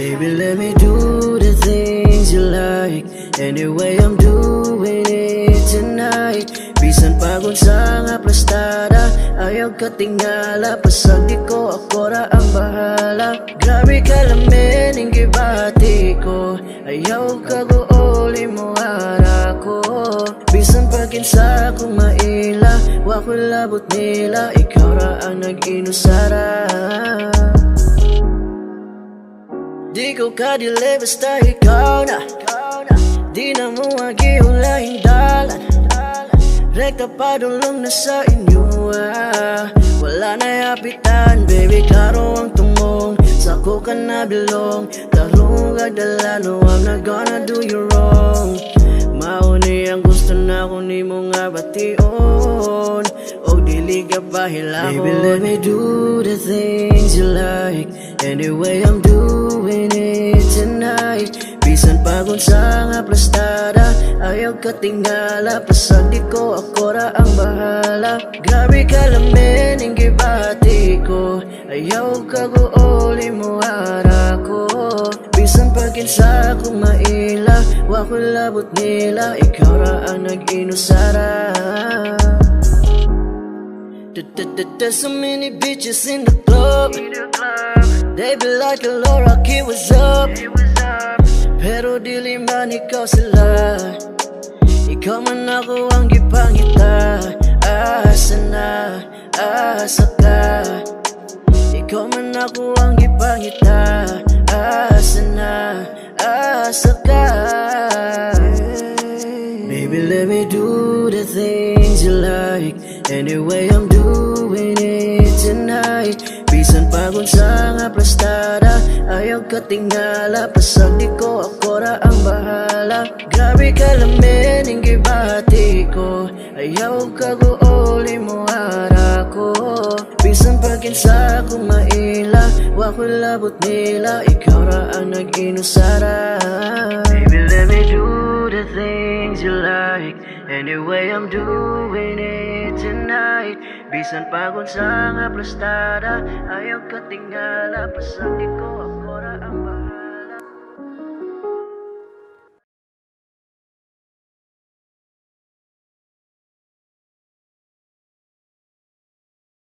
Baby, let me do the things you like. Anyway, I'm doing it tonight. Bisan pagod sa nga plastada, ayaw ka tingala. Pasag di ko, ako ra ang bahala. Grabe ka lamin, ang gibati ko. Ayaw ka guoli mo hara ko. Bisan pagkinsa kong maila, wa ko labot nila. Ikaw ra ang nag-inusara. Di ko kadili basta ikaw na. Di na mo agi-ulahing dalan. Rekta padulong na sa inyo Wala na yapitan, baby, klaro ang tumong. Sako ka na bilong, tarong agdala. No, I'm not gonna do you wrong. Mauni ang gusto na ko ni mo nga bation. O dili ka pa hilahon. Baby, let me do the things you like. Anyway, I'm doing it tonight. Bisan pagod sa nga plastada, ayaw ka tingala. Pasag di ko, ako ra ang bahala. Grabe ka lamin, ang gibati ko. Ayaw ka guoli mo hara ko. Bisan pagkinsa kong maila, wa ko labot nila. Ikaw ra ang nag-inusara. There's so many bitches in the club. They be like, hello Rocky, what's up? Pero dili man ikaw sila. Ikaw man ako ang gipangita. Asa na, asa ka. Ikaw man ako ang gipangita. Asa na, asa ka. Baby, let me do the things you like. Anyway, I'm doing it tonight. Bisan pagod sa nga plastada, ayaw ka tingala. Pasag di ko, ako ra ang bahala. Grabe ka lamin, ang gibati ko. Ayaw ka guoli mo hara ko. Bisan pagkinsa kong maila, wa ko labot nila. Ikaw ra ang nag-inusara. Baby, let me do the things you like. Anyway, I'm doing it tonight. Bisan pagod sa nga plastada, ayaw ka tingala. Pasag di ko, ako ra ang